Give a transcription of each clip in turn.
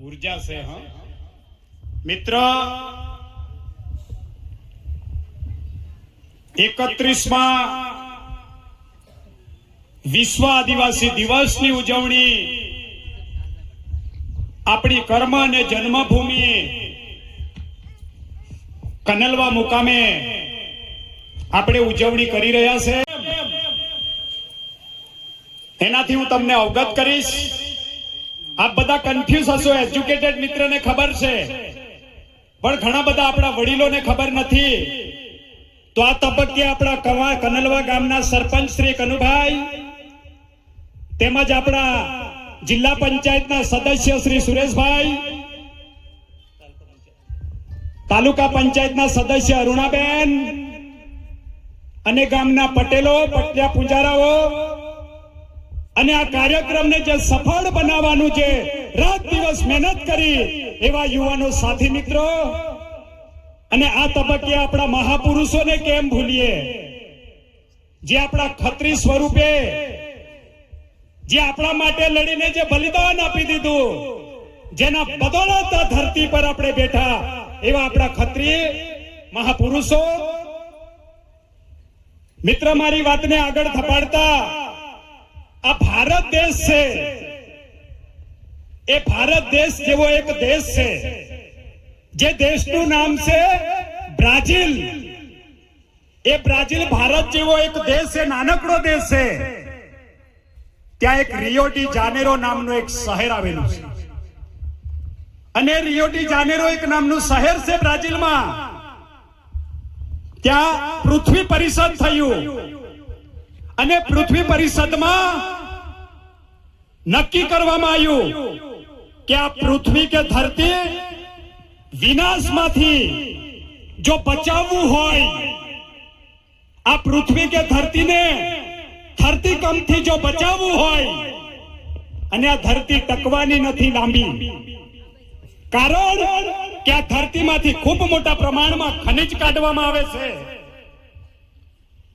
ऊर्जा से। हाँ मित्र, 31 विश्व आदिवासी दिवस की उजवणी अपनी कर्म ने जन्मभूमि कनलवा मुकामे આપણે ઉજવણી કરી રહ્યા છે। એનાથી હું તમને અવગત કરીશ। આપ બધા કન્ફ્યુઝ હશો। એજ્યુકેટેડ મિત્રને ખબર છે, પણ ઘણા બધા આપણા વડીલોને ખબર નથી। તો આ તબક્કે આપણા કનલવા ગામના સરપંચ શ્રી કનુભાઈ તેમજ આપણા જિલ્લા પંચાયતના સદસ્ય શ્રી સુરેશભાઈ, તાલુકા પંચાયતના સદસ્ય અરુણાબેન અને ગામના પટેલો, પટ્યા પૂજારાઓ અને આ કાર્યક્રમને જે સફળ બનાવવાનું છે રાત દિવસ મહેનત કરી એવા યુવાનો સાથી મિત્રો અને આ તબક્કે આપણા મહાપુરુષોને કેમ ભૂલીએ, જે આપણા ખત્રી સ્વરૂપે જે આપણા માટે લડીને જે બલિદાન આપી દીધું, જેના બદોલત આ ધરતી પર આપણે બેઠા એવા આપણા ખત્રી મહાપુરુષો। મિત્ર, મારી વાતને આગળ ધપાડતા આ ભારત દેશ છે, એ ભારત દેશ જેવો એક દેશ છે જે દેશનું નામ છે બ્રાઝીલ। એ બ્રાઝીલ ભારત જેવો એક દેશ છે, નાનકડો દેશ છે। ત્યાં એક રિયો ડી જાનેરો નામનું એક શહેર આવેલું છે અને રિયો ડી જાનેરો એક નામનું શહેર છે બ્રાઝીલમાં। ત્યાં પૃથ્વી પરિષદ થયું અને પૃથ્વી પરિષદમાં નક્કી કરવામાં આવ્યું કે આ પૃથ્વી કે ધરતી વિનાશમાંથી જો બચાવવું હોય, આ પૃથ્વી કે ધરતીને ધરતીકંપથી જો બચાવવું હોય અને આ ધરતી ટકવાની નથી લાંબી, કારણ કે આ ધરતીમાંથી ખૂબ મોટા પ્રમાણમાં ખનિજ કાઢવામાં આવે છે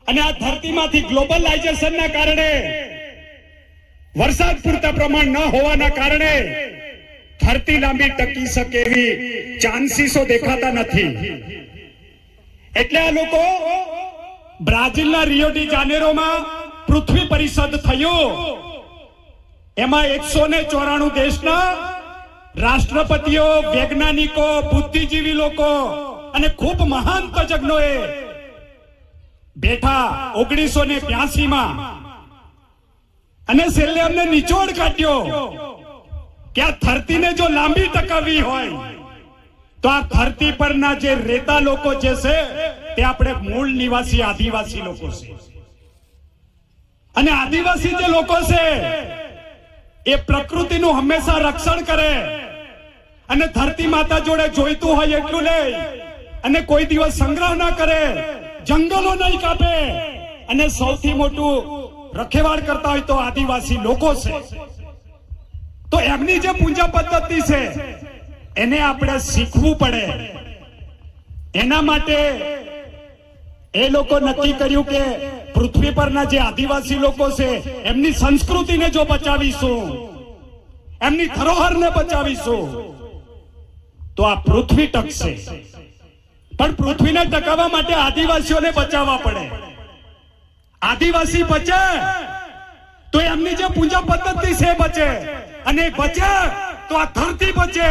અને આ ધરતીમાંથી ગ્લોબલાઇઝેશનના કારણે વરસાદ પૂરતા પ્રમાણ ન હોવાના કારણે ધરતી લાંબી ટકી શકે એવી ચાન્સીસો દેખાતા નથી। એટલે આ લોકો બ્રાઝીલના રિયો ડી જાનેરોમાં પૃથ્વી પરિષદ થયું। એમાં 194 દેશના રાષ્ટ્રપતિઓ, વૈજ્ઞાનિકો, બુદ્ધિજીવી લોકો અને ખૂબ મહાન તજજ્ઞોએ બેઠા 1982 અને છેલ્લે અમને નિચોડ કાઢ્યો કે આ ધરતીને જો લાંબી ટકાવવી હોય તો આ ધરતી પરના જે રેતા લોકો જે છે તે આપણે મૂળ નિવાસી આદિવાસી લોકો છે અને આદિવાસી જે લોકો છે એ પ્રકૃતિનું હંમેશા રક્ષણ કરે અને ધરતી માતા જોડે જોઈતું હોય એટલું લે અને કોઈ દિવસ સંગ્રહ ના કરે, જંગલો નહીં કાપે અને સૌથી મોટું રખેવાળ કરતા હોય તો આદિવાસી લોકો છે। તો એમની જે પૂજા પદ્ધતિ છે એને આપણે શીખવું પડે। એના માટે એ લોકો નક્કી કર્યું કે પૃથ્વી પરના જે આદિવાસી લોકો છે એમની સંસ્કૃતિને જો બચાવીશું, એમની ધરોહરને બચાવીશું તો આ પૃથ્વી ટકશે। પણ પૃથ્વીને ટકાવવા માટે આદિવાસીઓને બચાવવા પડે। આદિવાસી બચે તો એમની જે પૂજા પદ્ધતિ છે બચે અને બચે તો આ ધરતી બચે।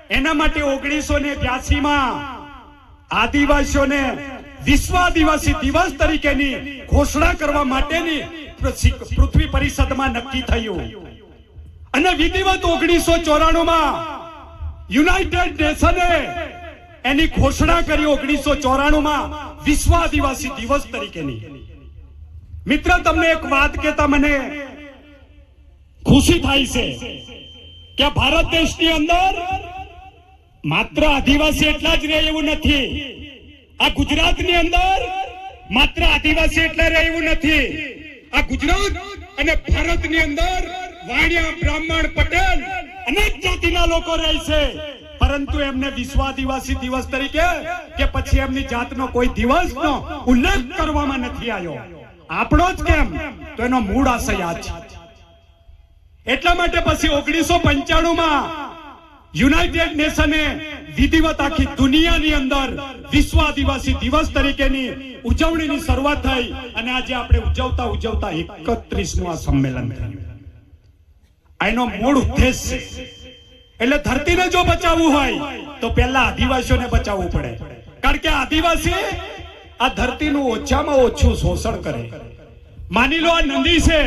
એના માટે 1982 આદિવાસીઓને વિશ્વ આદિવાસી દિવસ તરીકેની ઘોષણા કરવા માટેની પૃથ્વી પરિષદમાં નક્કી થયું અને વિધિવત 1994 યુનાઇટેડ નેશને એની ઘોષણા કરી 1994 વિશ્વ આદિવાસી દિવસ તરીકેની। મિત્ર, તમને એક વાત કહેતા મને ખુશી થાય છે કે ભારત દેશની અંદર માત્ર આદિવાસી એટલા જ રહે એવું નથી। આ ગુજરાતની અંદર માત્ર આદિવાસી એટલા રહે એવું નથી। આ ગુજરાત અને ભારતની અંદર વાણિયા, બ્રાહ્મણ, પટેલ અનેક જાતિના લોકો રહે છે, પરંતુ એમને વિશ્વ આદિવાસી દિવસ તરીકે કે પછી એમની જાતનો કોઈ દિવસનો ઉલ્લેખ કરવામાં નથી આવ્યો। આપણો જ કેમ, તો એનો મૂળ આશય આ છે। એટલા માટે પછી 1995 યુનાઇટેડ નેશને વિધિવત આખી દુનિયાની અંદર વિશ્વ આદિવાસી દિવસ તરીકેની ઉજવણીની શરૂઆત થઈ અને આજે આપણે ઉજવતા 31મું આ સંમેલન થયું. આનો મૂળ ઉદ્દેશ છે એટલે ધરતીને જો બચાવવું હોય તો પહેલા આદિવાસીઓને બચાવવું પડે. કારણ કે આદિવાસી આ ધરતીનું ઓછામાં ઓછું શોષણ કરે. માની લો આ નદી છે,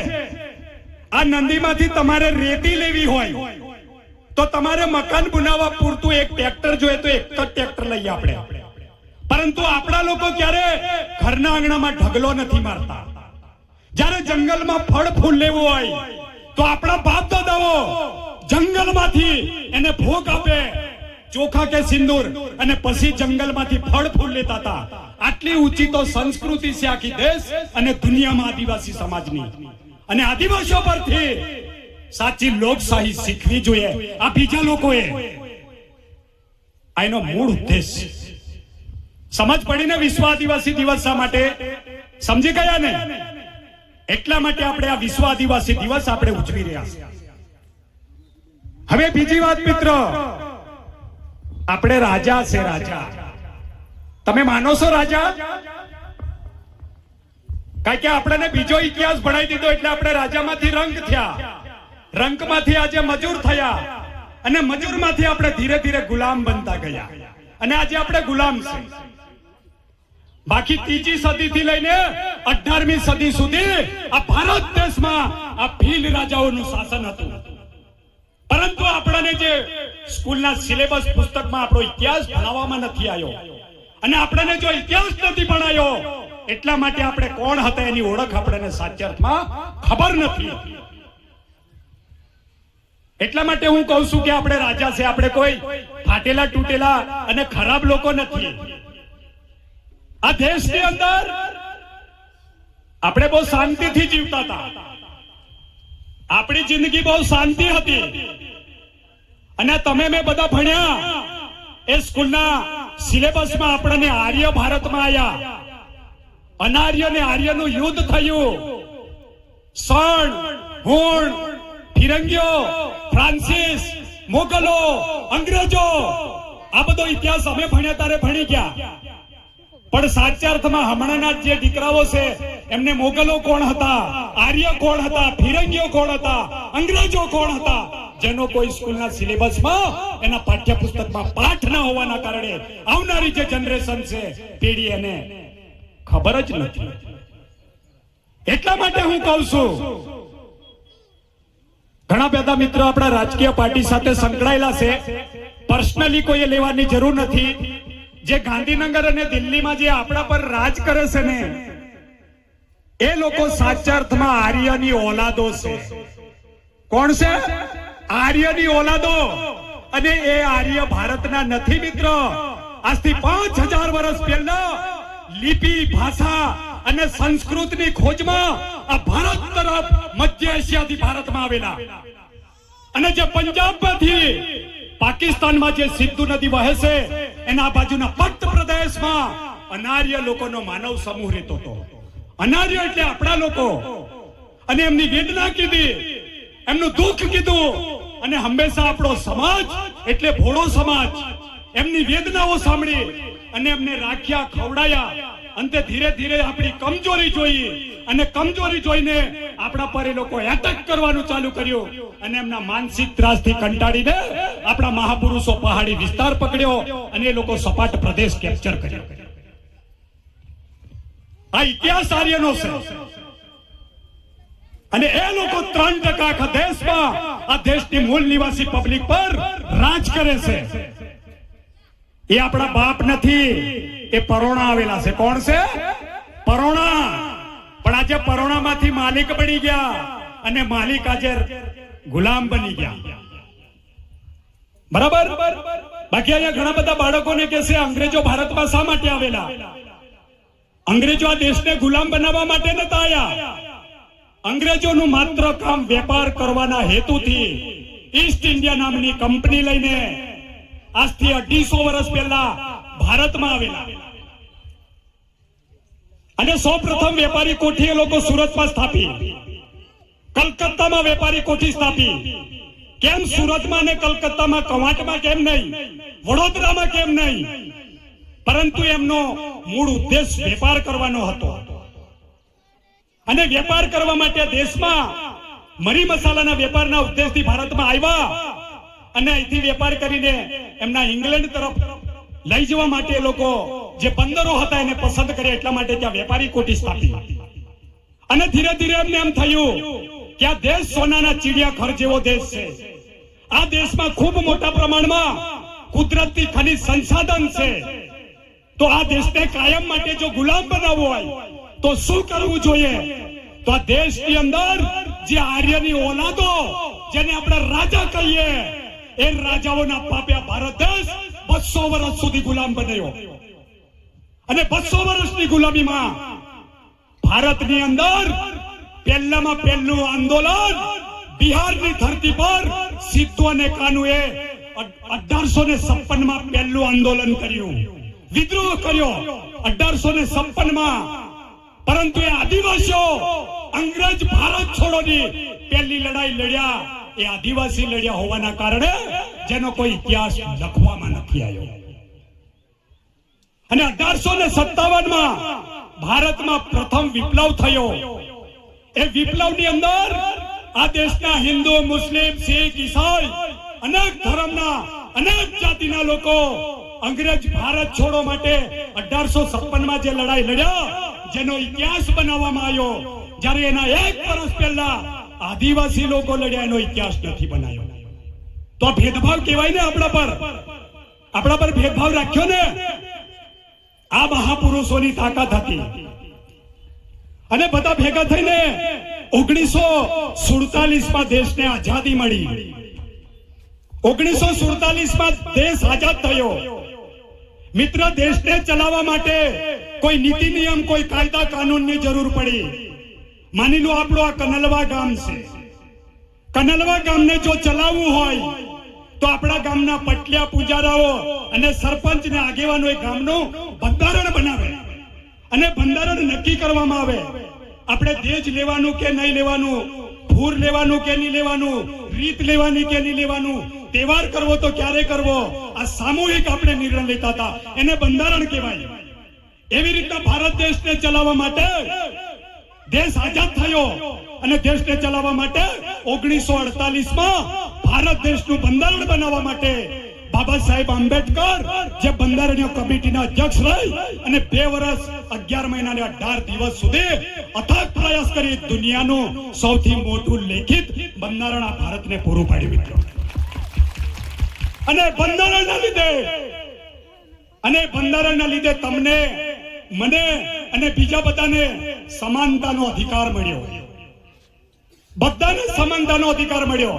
આ નદીમાંથી તમારે રેતી લેવી હોય તો તમારે મકાન બનાવવા પૂરતું એક ટ્રેક્ટર જોઈએ તો એક જ ટ્રેક્ટર લઈએ આપણે. પરંતુ આપણા લોકો ક્યારે ઘરના આંગણામાં ઢગલો નથી મારતા. જ્યારે જંગલમાં ફળ ફૂલ લેવું હોય તો આપણા બાપ દાદાઓ જંગલમાંથી એને ભોગ આપે, ચોખા કે સિંદૂર, અને પછી જંગલમાંથી ફળ ફૂલ લેતા હતા. આટલી ઊંચી તો સંસ્કૃતિ છે આખી દેશ અને દુનિયામાં આદિવાસી સમાજની. અને આદિવાસીઓ પરથી સાચી લોકશાહી શીખવી જોઈએ આ બીજા લોકોએ. આનો મૂળ ઉદ્દેશ સમજ પડીને વિશ્વ આદિવાસી દિવસ શા માટે સમજી ગયા ને? એટલા માટે આપણે આ વિશ્વ આદિવાસી દિવસ આપણે ઉજવી રહ્યા છીએ. હવે બીજી વાત મિત્રો, આપણે રાજા છે. રાજા તમે માનો છો રાજા? કારણ કે આપણને બીજો ઇતિહાસ ભણાવી દીધો એટલે આપણે રાજામાંથી રંક થયા, રંકમાંથી આજે મજૂર થયા અને મજૂરમાંથી આપણે ધીરે ધીરે ગુલામ બનતા ગયા અને આજે આપણે ગુલામ છે. બાકી 3જી સદીથી લઈને 18મી સદી સુધી આ ભારત દેશમાં આ ભીલ રાજાઓનું શાસન હતું. પરંતુ આપણને જે સ્કૂલના સિલેબસ પુસ્તકમાં આપણો ઇતિહાસ ભણાવવામાં નથી આવ્યો અને આપણને જો ઇતિહાસ નથી ભણાયો એટલા માટે આપણે કોણ હતા એની ઓળખ આપણને સાચા અર્થમાં ખબર નથી. એટલા માટે હું કહું છું કે આપણે રાજા છે, આપણે કોઈ ફાટેલા તૂટેલા અને ખરાબ લોકો નથી. આ દેશની અંદર આપણે બહુ શાંતિથી જીવતા હતા. આપણી જિંદગી બહુ શાંતિ હતી અને તમે મેં બધા ભણ્યા એ સ્કૂલના સિલેબસમાં આપણને આર્ય ભારતમાં આવ્યા. અનાર્ય ને આર્યનું યુદ્ધ થયું. સણ, હુણ, ફિરંગીઓ, ફ્રાન્સિસ, મોગલો, અંગ્રેજો, આ બધો ઇતિહાસ અમે ભણ્યા ત્યારે ભણી ગયા. પણ સાચા અર્થમાં હમણાંના જે દીકરાઓ છે એમને મોગલો કોણ હતા, આર્ય કોણ હતા, ફિરંગીઓ કોણ હતા, અંગ્રેજો કોણ હતા, જેનો કોઈ સ્કૂલના સિલેબસમાં એના પાઠ્યપુસ્તકમાં પાઠ ન હોવાના કારણે આવનારી જે જનરેશન છે પેઢી એને ખબર જ નથી. એટલા માટે હું કહું છું ઘણા બધા મિત્રો આપણા રાજકીય પાર્ટી સાથે સંકળાયેલા છે, પર્સનલી કોઈએ લેવાની જરૂર નથી. જે ગાંધીનગર અને દિલ્હીમાં જે આપણા પર રાજ કરે છે ને એ લોકો સાચા અર્થમાં આર્યની ઓલાદો છે. કોણ છે? આર્યની ઓલાદો. અને એ આર્ય ભારતના નથી મિત્રો. આજથી 5000 વર્ષ પહેલા લિપિ, ભાષા અને સંસ્કૃતની ખોજમાં આ ભારત તરફ મધ્ય એશિયાથી ભારતમાં આવેલા અને જે પંજાબમાંથી પાકિસ્તાનમાં જે સિંધુ નદી વહે છે એના બાજુના પટ્ટ પ્રદેશમાં અનાર્ય લોકોનો માનવ સમૂહ રહેતો હતો. અનાર્ય એટલે આપણા લોકો. અને એમની વેદના કીધી, એમનું દુઃખ કીધું અને હંમેશા આપણો સમાજ એટલે ભોળો સમાજ એમની વેદનાઓ સાંભળી અને એમને રાખ્યા, ખવડાયા. અંતે ધીરે ધીરે આપણી કમજોરી જોઈ અને કમજોરી જોઈને આપણા પર એ લોકો એટેક કરવાનું ચાલુ કર્યું અને એમના માનસિક ત્રાસથી કંટાળીને આપણા મહાપુરુષો પહાડી વિસ્તાર પકડ્યો અને એ લોકો સપાટ પ્રદેશ કેપ્ચર કર્યો. આ ઇતિહાસ આર્યનો છે અને એ લોકો 3% આખા દેશમાં આ દેશની મૂળ નિવાસી પબ્લિક પર રાજ કરે છે. એ આપણા બાપ નથી, એ પરોણા આવેલા છે. કોણ છે? પરોણા. પણ આજે પરોણામાંથી માલિક બની ગયા અને માલિક આજે ગુલામ બની ગયા. બરાબર? બાકી અહીંયા ઘણા બધા બાળકોને કહે છે અંગ્રેજો ભારતમાં શા માટે આવેલા? અંગ્રેજો આ દેશને ગુલામ બનાવવા માટે નતા આવ્યા. અંગ્રેજોનું માત્ર કામ વેપાર કરવાના હેતુથી ઈસ્ટ ઇન્ડિયા નામની કંપની લઈને આજથી 250 વર્ષ પહેલા ભારતમાં આવેલા અને સૌપ્રથમ વેપારી કોઠી એ લોકો સુરતમાં સ્થાપી, કલકત્તામાં વેપારી કોઠી સ્થાપી, કેમ સુરતમાં અને કલકત્તામાં કવાંટમાં કેમ નહીં, વડોદરામાં કેમ નહીં? પરંતુ એમનો મૂળ ઉદ્દેશ વેપાર કરવાનો હતો અને વેપાર કરવા માટે દેશમાં મરી મસાલાના વેપારના ઉદ્દેશથી ભારતમાં આવ્યા અને અહીંથી વેપાર કરીને એમના ઇંગ્લેન્ડ તરફ લઈ જવા માટે લોકો જે બંદરો હતા એને પસંદ કર્યા, એટલા માટે ત્યાં વેપારી કોઠી સ્થાપી અને ધીરે ધીરે એમને એમ થયું કે આ દેશ સોનાના ચીડિયાઘર જેવો દેશ છે. આ દેશમાં ખૂબ મોટા પ્રમાણમાં કુદરતી ખનિજ સંસાધન છે. તો આ દેશને કાયમ માટે જો ગુલામ બનાવવો હોય તો શું કરવું જોઈએ? તો આ દેશની અંદર જે આર્યની ઓલાદો, જેને આપણે રાજા કહીએ, એ રાજાઓના પાપે ભારત દેશ 200 વર્ષ સુધી ગુલામ બન્યો અને 200 વર્ષની ગુલામીમાં ભારતની અંદર પહેલામાં પહેલું આંદોલન બિહારની ધરતી પર સિદ્ધુ અને કાનુએ 1856 માં પહેલું આંદોલન કર્યું, વિદ્રોહ કર્યો 1856 માં. પરંતુ એ આદિવાસીઓ અંગ્રેજ ભારત છોડોની પહેલી લડાઈ લડ્યા, એ આદિવાસી લડ્યા હોવાના કારણે જેનો કોઈ ઇતિહાસ લખવામાં નથી આવ્યો. અને 1857 માં ભારતમાં પ્રથમ વિપ્લવ થયો. એ વિપ્લવની અંદર આ દેશના હિન્દુ, મુસ્લિમ, શીખ, ઈસાઈ અનેક ધર્મના અનેક જાતિના લોકો અંગ્રેજ ભારત છોડો માટે 1856 માં જે લડાઈ લડ્યા, જેનો ઇતિહાસ બનાવવામાં આવ્યો, જ્યારે એના 1 વર્ષ પહેલા આદિવાસી લોકો લડ્યા, એનો ઇતિહાસ નથી બનાવ્યો. તો ભેદભાવ કહેવાય ને આપણા પર ભેદભાવ રાખ્યો ને. આ મહાપુરુષોની તાકાત હતી અને બધા ભેગા થઈને 1947 માં દેશને આઝાદી મળી. 1947 માં દેશ આઝાદ થયો. મિત્ર, દેશને ચલાવવા માટે કોઈ નીતિ નિયમ, કોઈ કાયદા કાનૂનની જરૂર પડી. માની લો આપણો આ કનલવા ગામ છે. કનલવા ગામને જો ચલાવવું હોય તો આપણા ગામના પટલિયા, પૂજારાઓ અને સરપંચ ને આગેવાનો એ ગામનું બંધારણ બનાવે અને બંધારણ નક્કી કરવામાં આવે. આપણે દેજ લેવાનું કે નહીં લેવાનું, ભૂર લેવાનું કે નહીં લેવાનું, રીત લેવાની કે નહીં લેવાનું, તહેવાર કરવો તો ક્યારે કરવો, આ સામૂહિક આપણે નિર્ણય લેતા હતા, એને બંધારણ કહેવાય. એવી રીતના ભારત દેશને ચલાવવા માટે દેશ આઝાદ થયો અને દેશને ચલાવવા માટે 1948 માં ભારત દેશનું બંધારણ બનાવવા માટે બાબા સાહેબ આંબેડકર જે બંધારણીય કમિટીના અધ્યક્ષ રહી અને 2 વર્ષ 11 મહિના અને 18 દિવસ સુધી અથાગ પ્રયાસ કરી દુનિયાનું સૌથી મોટું લેખિત બંધારણ આ ભારતને પૂરું પાડ્યું મિત્રો. અને બંધારણના લીધે તમને, મને અને બીજા બધાને સમાનતાનો અધિકાર મળ્યો. બધાને સમાનતાનો અધિકાર મળ્યો.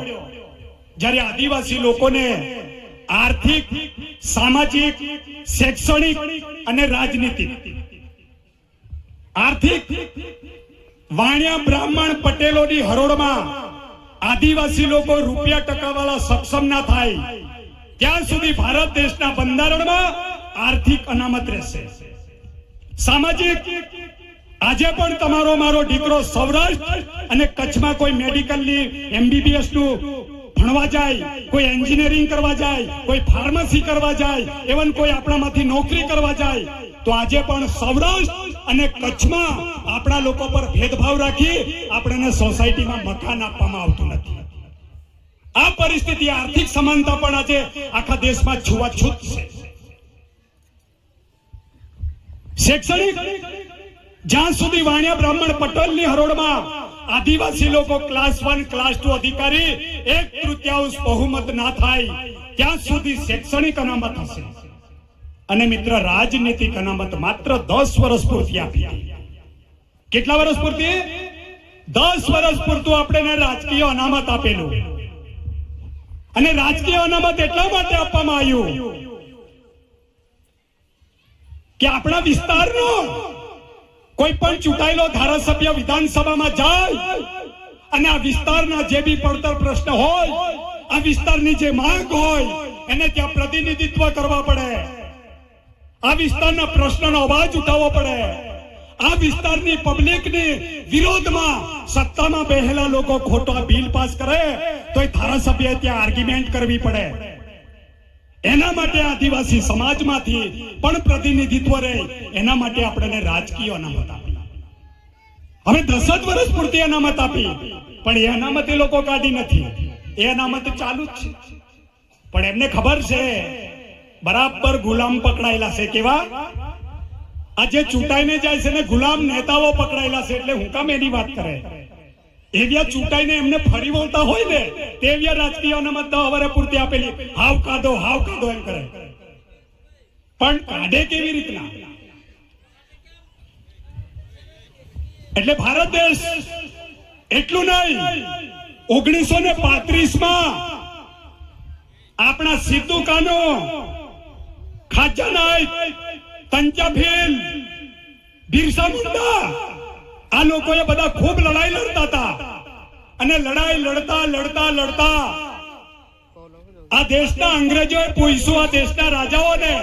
જ્યારે આદિવાસી લોકોને આર્થિક, સામાજિક, શૈક્ષણિક અને રાજનીતિક, આર્થિક વાણિયા, બ્રાહ્મણ, પટેલોની હરોળમાં આદિવાસી લોકો રૂપિયા ટકાવાળા સક્ષમ ના થાય ત્યાં સુધી ભારત દેશના બંધારણમાં આર્થિક અનામત રહેશે. સામાજિક, આજે પણ તમારો મારો દીકરો સૌરાષ્ટ્ર અને કચ્છમાં કોઈ મેડિકલની MBBS નું ભણવા જાય, કોઈ એન્જિનિયરિંગ કરવા જાય, કોઈ ફાર્મસી કરવા જાય, એવન કોઈ આપણામાંથી નોકરી કરવા જાય, તો આજે પણ સૌરાષ્ટ્ર અને કચ્છમાં આપણા લોકો પર ભેદભાવ રાખી આપણને સોસાયટીમાં મકાન આપવામાં આવતું નથી. આ પરિસ્થિતિ, આર્થિક સમાનતા પણ આજે આખા દેશમાં છૂવાછૂત છે. શૈક્ષણિક, જ્યાં સુધી વાણિયા, બ્રાહ્મણ, પટેલની હરોળમાં આદિવાસી લોકો ક્લાસ 1, ક્લાસ 2 અધિકારી 1/3 બહુમત ના થાય ત્યાં સુધી શૈક્ષણિક અનામત હશે. અને મિત્ર, રાજનીતિક અનામત માત્ર 10 વર્ષ પૂરતી આપી. કેટલા વર્ષ પૂરતી? 10 વર્ષ પૂરતું આપણે રાજકીય અનામત આપેલું. અને રાજકીય અનામત એટલા માટે આપવામાં આવ્યું કે આપણા વિસ્તારનો કોઈ પણ ચૂંટાયેલો ધારાસભ્ય વિધાનસભામાં જાય અને આ વિસ્તારના જે બી પડતર પ્રશ્ન હોય, આ વિસ્તારની જે માંગ હોય, એને ત્યાં પ્રતિનિધિત્વ કરવા પડે. આ વિસ્તારના પ્રશ્નનો અવાજ ઉઠાવવો પડે. આ વિસ્તારની પબ્લિકની વિરોધમાં સત્તામાં બેહેલા લોકો ખોટા બિલ પાસ કરે તો એ ધારાસભ્ય ત્યાં આર્ગ્યુમેન્ટ કરવી પડે. એના માટે આદિવાસી સમાજમાંથી પણ પ્રતિનિધિત્વ રહે, એના માટે આપણને રાજકીય અનામત આપી. હવે 10 જ વર્ષ પૂરતી અનામત આપી, પણ એ અનામત એ લોકો કાઢી નથી. એ અનામત ચાલુ જ છે. પણ એમને ખબર છે બરાબર ગુલામ પકડાયેલા છે. કેવા? આજે ચૂંટાઈને જાય છે ને ગુલામ નેતાઓ પકડાયેલા છે. એટલે હું કામ એની વાત કરે? એવ્યા ચૂંટાઈને એમને ફરી વળતા હોય ને તેવ્યા રાજકીય અનામત 10 વર્ષ પૂરતી આપેલી. હાવ કાઢો એમ કરે. પણ કાઢે કેવી રીતના? એટલે ભારત દેશ એટલું નહીં, 1935માં આપણા સિદ્ધુ કાનો, ખાજા નાઈક, તંજાભીલ, બિરસા મુંડા આ લોકોએ બધા ખૂબ લડાઈ લડતા હતા. અને લડાઈ લડતા આ દેશના અંગ્રેજોએ પૂછ્યું આ દેશના રાજાઓને